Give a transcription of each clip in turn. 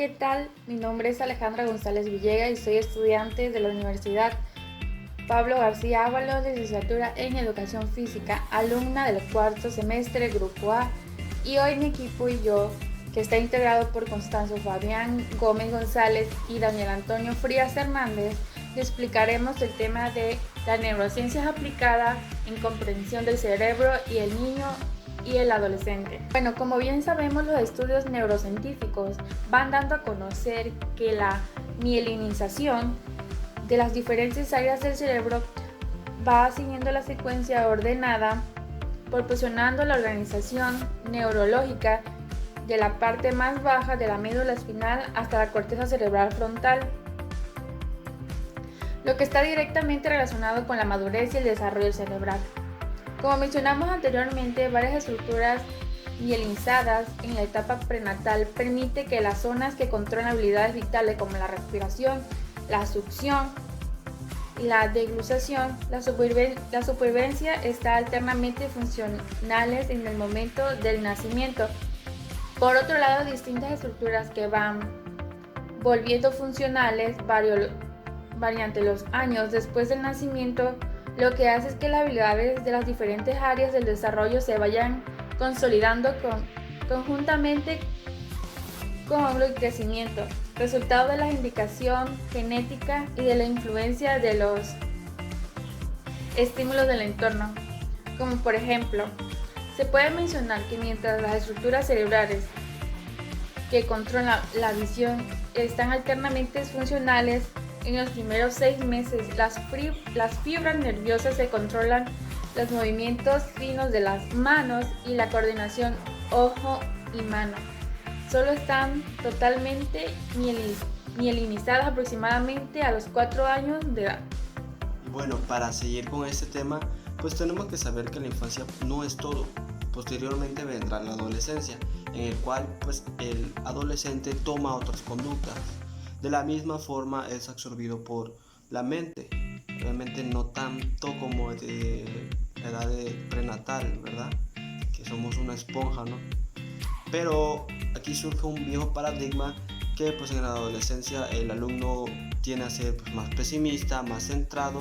¿qué tal? Mi nombre es Alejandra González Villegas y soy estudiante de la Universidad Pablo García Ábalos, licenciatura en Educación Física, alumna del cuarto semestre, Grupo A. Y hoy mi equipo y yo, que está integrado por Constanzo Fabián Gómez González y Daniel Antonio Frías Hernández, le explicaremos el tema de la neurociencia aplicada en comprensión del cerebro y el niño y el adolescente. Bueno, como bien sabemos, los estudios neurocientíficos van dando a conocer que la mielinización de las diferentes áreas del cerebro va siguiendo la secuencia ordenada, proporcionando la organización neurológica de la parte más baja de la médula espinal hasta la corteza cerebral frontal, lo que está directamente relacionado con la madurez y el desarrollo cerebral. Como mencionamos anteriormente, varias estructuras mielinizadas en la etapa prenatal permite que las zonas que controlan habilidades vitales como la respiración, la succión y la deglución, la supervivencia están alternamente funcionales en el momento del nacimiento. Por otro lado, distintas estructuras que van volviendo funcionales variante los años después del nacimiento, lo que hace es que las habilidades de las diferentes áreas del desarrollo se vayan consolidando conjuntamente con el crecimiento, resultado de la indicación genética y de la influencia de los estímulos del entorno. Como por ejemplo, se puede mencionar que mientras las estructuras cerebrales que controlan la visión están alternamente funcionales, en los primeros 6 meses las fibras nerviosas se controlan los movimientos finos de las manos y la coordinación ojo y mano. Solo están totalmente mielinizadas aproximadamente a los 4 años de edad. Bueno, para seguir con este tema, pues tenemos que saber que la infancia no es todo. Posteriormente vendrá la adolescencia, en el cual pues el adolescente toma otras conductas. De la misma forma es absorbido por la mente, obviamente no tanto como de edad de prenatal, ¿verdad? Que somos una esponja, ¿no? Pero aquí surge un viejo paradigma que pues en la adolescencia el alumno tiende a ser pues, más pesimista, más centrado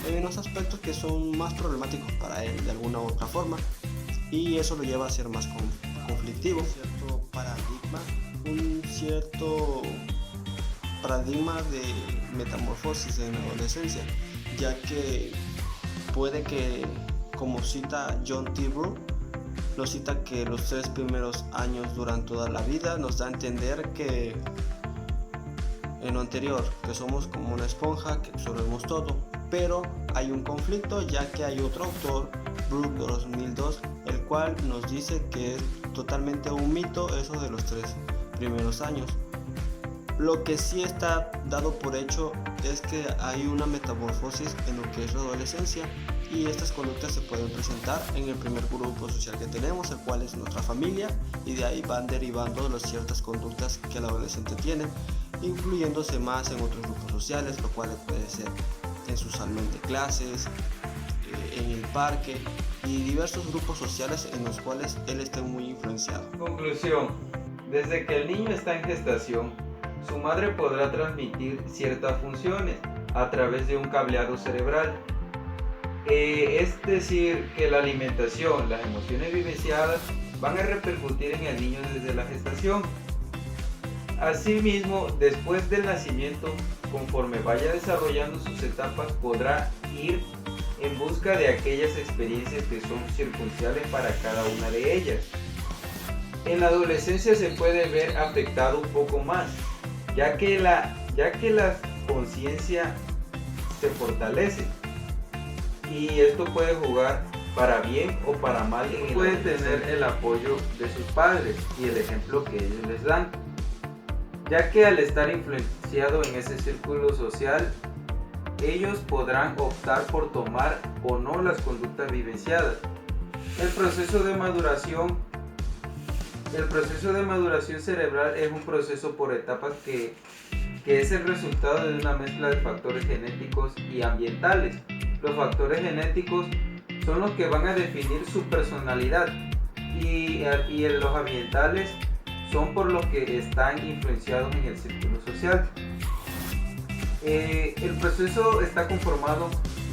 en unos aspectos que son más problemáticos para él de alguna u otra forma, y eso lo lleva a ser más conflictivo. Un cierto paradigma de metamorfosis en la adolescencia, ya que puede que, como cita John T. Brook, lo cita que los 3 primeros años duran toda la vida, nos da a entender que en lo anterior, que somos como una esponja, que absorbemos todo, pero hay un conflicto, ya que hay otro autor, Brook 2002, el cual nos dice que es totalmente un mito eso de los 3 primeros años. Lo que sí está dado por hecho es que hay una metamorfosis en lo que es la adolescencia, y estas conductas se pueden presentar en el primer grupo social que tenemos, el cual es nuestra familia, y de ahí van derivando las ciertas conductas que el adolescente tiene, incluyéndose más en otros grupos sociales, lo cual puede ser en su salón de clases, en el parque y diversos grupos sociales en los cuales él esté muy influenciado. Conclusión: desde que el niño está en gestación, su madre podrá transmitir ciertas funciones a través de un cableado cerebral. Es decir, que la alimentación, las emociones vivenciadas van a repercutir en el niño desde la gestación. Asimismo, después del nacimiento, conforme vaya desarrollando sus etapas, podrá ir en busca de aquellas experiencias que son circunstanciales para cada una de ellas. En la adolescencia se puede ver afectado un poco más, ya que la conciencia se fortalece, y esto puede jugar para bien o para mal. Puede tener el apoyo de sus padres y el ejemplo que ellos les dan, ya que al estar influenciado en ese círculo social, ellos podrán optar por tomar o no las conductas vivenciadas. El proceso de maduración cerebral es un proceso por etapas que es el resultado de una mezcla de factores genéticos y ambientales. Los factores genéticos son los que van a definir su personalidad, y los ambientales son por lo que están influenciados en el círculo social. El proceso está conformado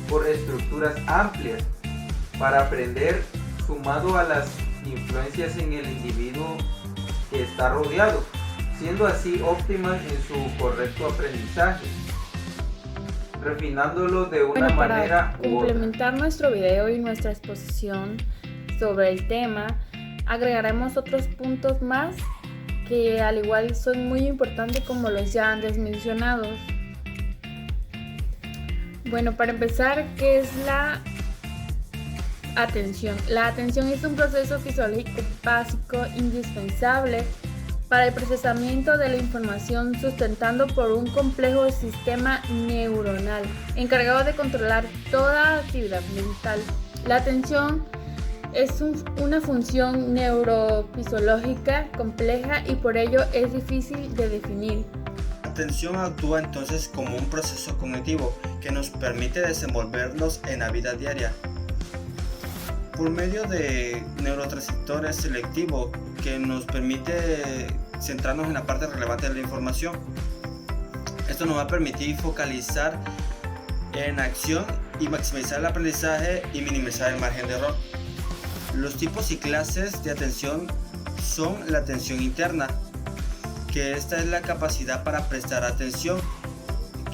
por estructuras amplias para aprender, sumado a las influencias en el individuo que está rodeado, siendo así óptimas en su correcto aprendizaje, refinándolo de una manera u otra. Para complementar nuestro video y nuestra exposición sobre el tema, agregaremos otros puntos más que al igual son muy importantes como los ya antes mencionados. Bueno, para empezar, ¿qué es la atención? La atención es un proceso fisiológico básico indispensable para el procesamiento de la información, sustentando por un complejo sistema neuronal encargado de controlar toda actividad mental. La atención es una función neurofisiológica compleja y por ello es difícil de definir. La atención actúa entonces como un proceso cognitivo que nos permite desenvolvernos en la vida diaria por medio de neurotransmisores selectivos que nos permite centrarnos en la parte relevante de la información. Esto nos va a permitir focalizar en acción y maximizar el aprendizaje y minimizar el margen de error. Los tipos y clases de atención son la atención interna, que esta es la capacidad para prestar atención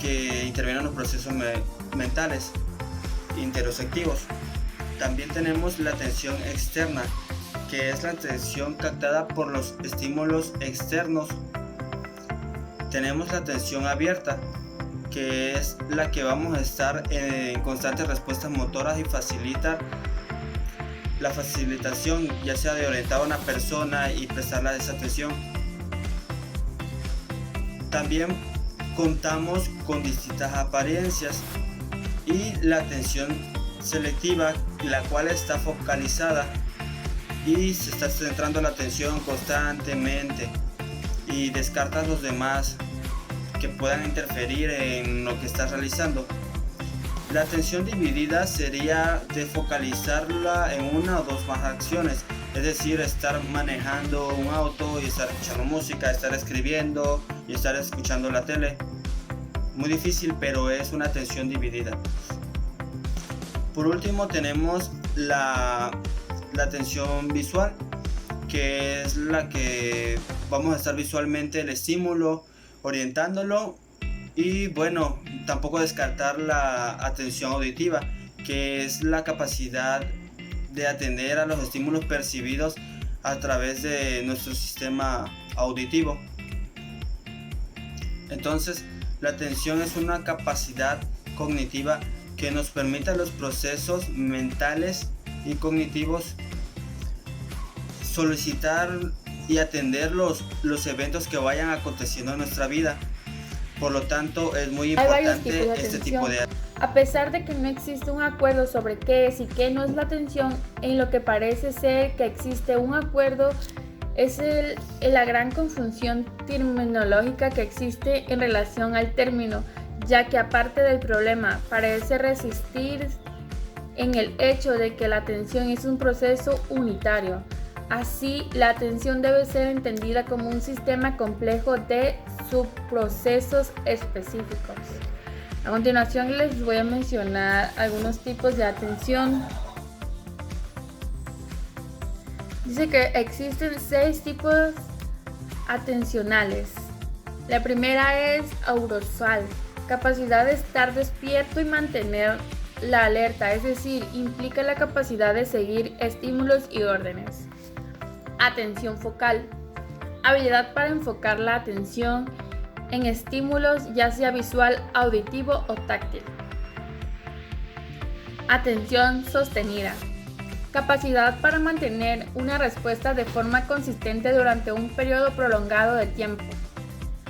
que interviene en los procesos mentales interoceptivos. También tenemos la atención externa, que es la atención captada por los estímulos externos. Tenemos la atención abierta, que es la que vamos a estar en constantes respuestas motoras y facilitar la facilitación, ya sea de orientar a una persona y prestarle esa atención. También contamos con distintas apariencias y la atención selectiva, la cual está focalizada y se está centrando la atención constantemente y descartas los demás que puedan interferir en lo que estás realizando. La atención dividida sería de focalizarla en una o dos más acciones, es decir, estar manejando un auto y estar escuchando música, estar escribiendo y estar escuchando la tele. Muy difícil, pero es una atención dividida. Por último tenemos la atención visual, que es la que vamos a estar visualmente el estímulo, orientándolo. Y bueno, tampoco descartar la atención auditiva, que es la capacidad de atender a los estímulos percibidos a través de nuestro sistema auditivo. Entonces, la atención es una capacidad cognitiva que nos permite los procesos mentales y cognitivos solicitar y atender los eventos que vayan aconteciendo en nuestra vida. Por lo tanto, es muy importante este tipo de... A pesar de que no existe un acuerdo sobre qué es y qué no es la atención, en lo que parece ser que existe un acuerdo es la gran confusión terminológica que existe en relación al término, ya que aparte del problema parece resistir en el hecho de que la atención es un proceso unitario. Así, la atención debe ser entendida como un sistema complejo de subprocesos específicos. A continuación les voy a mencionar algunos tipos de atención. Dice que existen 6 tipos atencionales. La primera es arousal, capacidad de estar despierto y mantener la alerta, es decir, implica la capacidad de seguir estímulos y órdenes. Atención focal, habilidad para enfocar la atención en estímulos ya sea visual, auditivo o táctil. Atención sostenida, capacidad para mantener una respuesta de forma consistente durante un periodo prolongado de tiempo.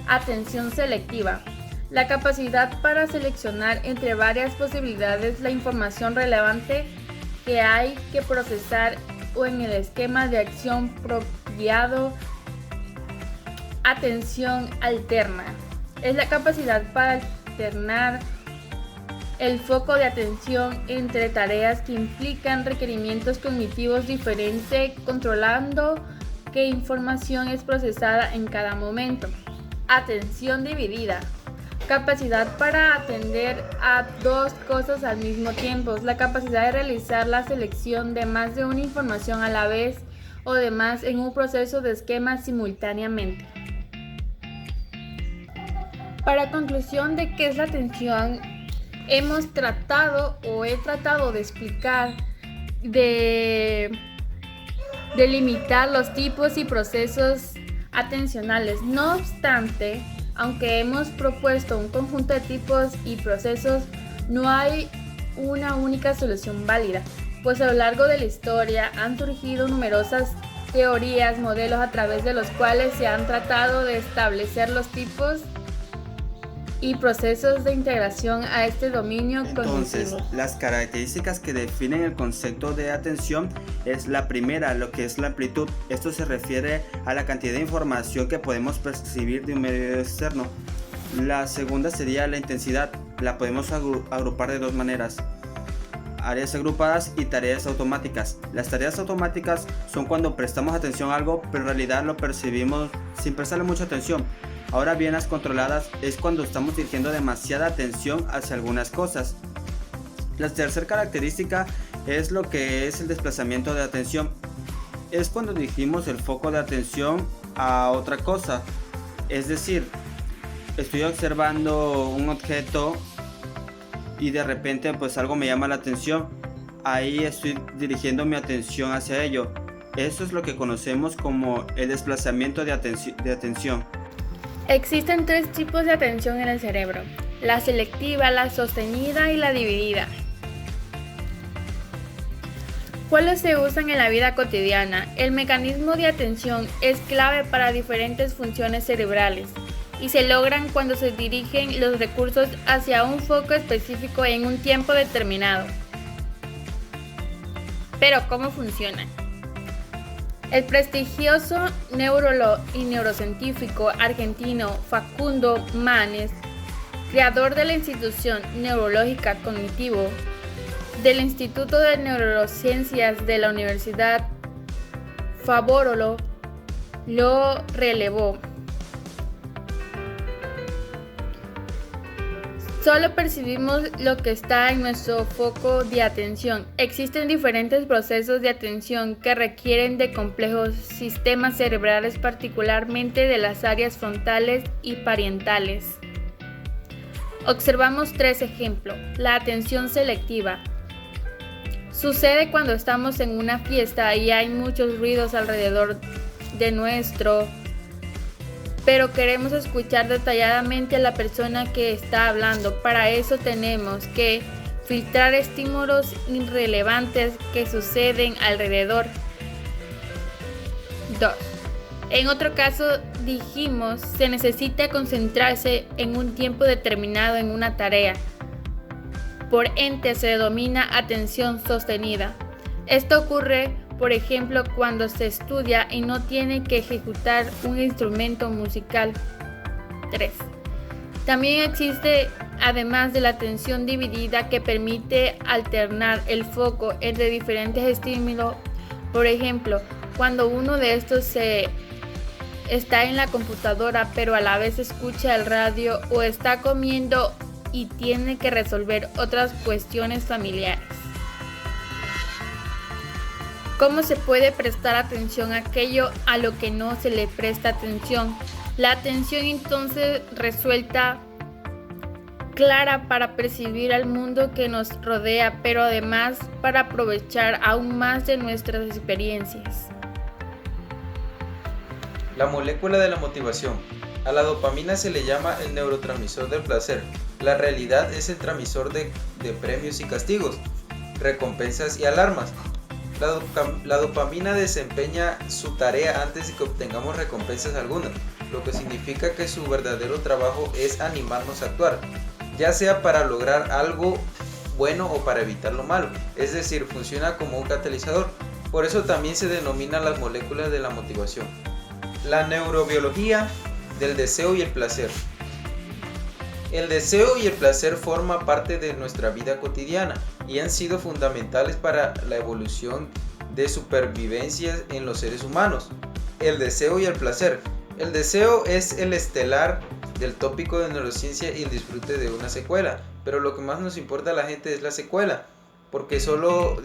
Atención selectiva, la capacidad para seleccionar entre varias posibilidades la información relevante que hay que procesar o en el esquema de acción apropiado. Atención alterna, es la capacidad para alternar el foco de atención entre tareas que implican requerimientos cognitivos diferentes, controlando qué información es procesada en cada momento. Atención dividida. Capacidad para atender a dos cosas al mismo tiempo. La capacidad de realizar la selección de más de una información a la vez o de más en un proceso de esquema simultáneamente. Para conclusión de qué es la atención, he tratado de explicar, de limitar los tipos y procesos atencionales. No obstante, aunque hemos propuesto un conjunto de tipos y procesos, no hay una única solución válida, pues a lo largo de la historia han surgido numerosas teorías, modelos a través de los cuales se han tratado de establecer los tipos y procesos de integración a este dominio Entonces, cognitivo. las características que definen el concepto de atención es la primera, lo que es la amplitud. Esto se refiere a la cantidad de información que podemos percibir de un medio externo. La segunda sería la intensidad. La podemos agrupar de dos maneras: áreas agrupadas y tareas automáticas. Las tareas automáticas son cuando prestamos atención a algo, pero en realidad lo percibimos sin prestarle mucha atención. Ahora bien, las controladas es cuando estamos dirigiendo demasiada atención hacia algunas cosas. La tercera característica es lo que es el desplazamiento de atención. Es cuando dirigimos el foco de atención a otra cosa. Es decir, estoy observando un objeto y de repente pues algo me llama la atención. Ahí estoy dirigiendo mi atención hacia ello. Eso es lo que conocemos como el desplazamiento de atención. Existen tres tipos de atención en el cerebro: la selectiva, la sostenida y la dividida. ¿Cuáles se usan en la vida cotidiana? El mecanismo de atención es clave para diferentes funciones cerebrales y se logran cuando se dirigen los recursos hacia un foco específico en un tiempo determinado. Pero, ¿cómo funcionan? El prestigioso neurólogo y neurocientífico argentino Facundo Manes, creador de la institución neurológica cognitivo del Instituto de Neurociencias de la Universidad Favoloro, lo relevó. Solo percibimos lo que está en nuestro foco de atención. Existen diferentes procesos de atención que requieren de complejos sistemas cerebrales, particularmente de las áreas frontales y parietales. Observamos tres ejemplos. La atención selectiva. Sucede cuando estamos en una fiesta y hay muchos ruidos alrededor de nuestro, pero queremos escuchar detalladamente a la persona que está hablando. Para eso tenemos que filtrar estímulos irrelevantes que suceden alrededor. 2. En otro caso, dijimos, se necesita concentrarse en un tiempo determinado en una tarea. Por ende, se denomina atención sostenida. Esto ocurre, por ejemplo, cuando se estudia y no tiene que ejecutar un instrumento musical. 3. También existe, además de la atención dividida, que permite alternar el foco entre diferentes estímulos. Por ejemplo, cuando uno de estos está en la computadora, pero a la vez escucha el radio, o está comiendo y tiene que resolver otras cuestiones familiares. ¿Cómo se puede prestar atención a aquello a lo que no se le presta atención? La atención entonces resulta clara para percibir al mundo que nos rodea, pero además para aprovechar aún más de nuestras experiencias. La molécula de la motivación. A la dopamina se le llama el neurotransmisor del placer. La realidad es el transmisor de premios y castigos, recompensas y alarmas. La dopamina desempeña su tarea antes de que obtengamos recompensas algunas, lo que significa que su verdadero trabajo es animarnos a actuar, ya sea para lograr algo bueno o para evitar lo malo, es decir, funciona como un catalizador. Por eso también se denominan las moléculas de la motivación. La neurobiología del deseo y el placer. El deseo y el placer forman parte de nuestra vida cotidiana y han sido fundamentales para la evolución de supervivencia en los seres humanos. el deseo y el placer. El deseo es el estelar del tópico de neurociencia y el disfrute de una secuela, pero lo que más nos importa a la gente es la secuela, porque solo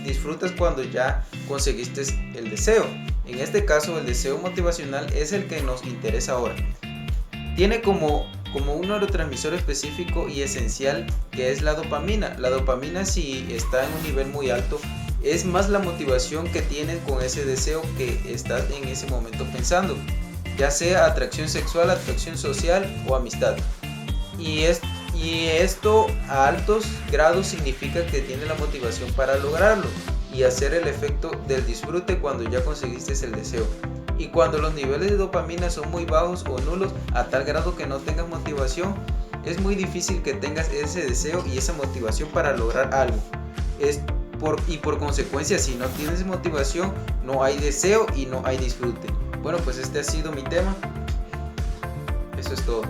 disfrutas cuando ya conseguiste el deseo. En este caso, el deseo motivacional es el que nos interesa ahora. Tiene como un neurotransmisor específico y esencial, que es la dopamina. La dopamina, si está en un nivel muy alto, es más la motivación que tienes con ese deseo que estás en ese momento pensando, ya sea atracción sexual, atracción social o amistad. Y esto a altos grados significa que tienes la motivación para lograrlo y hacer el efecto del disfrute cuando ya conseguiste el deseo. Y cuando los niveles de dopamina son muy bajos o nulos, a tal grado que no tengas motivación, es muy difícil que tengas ese deseo y esa motivación para lograr algo. Por consecuencia, si no tienes motivación, no hay deseo y no hay disfrute. Bueno, pues este ha sido mi tema. Eso es todo.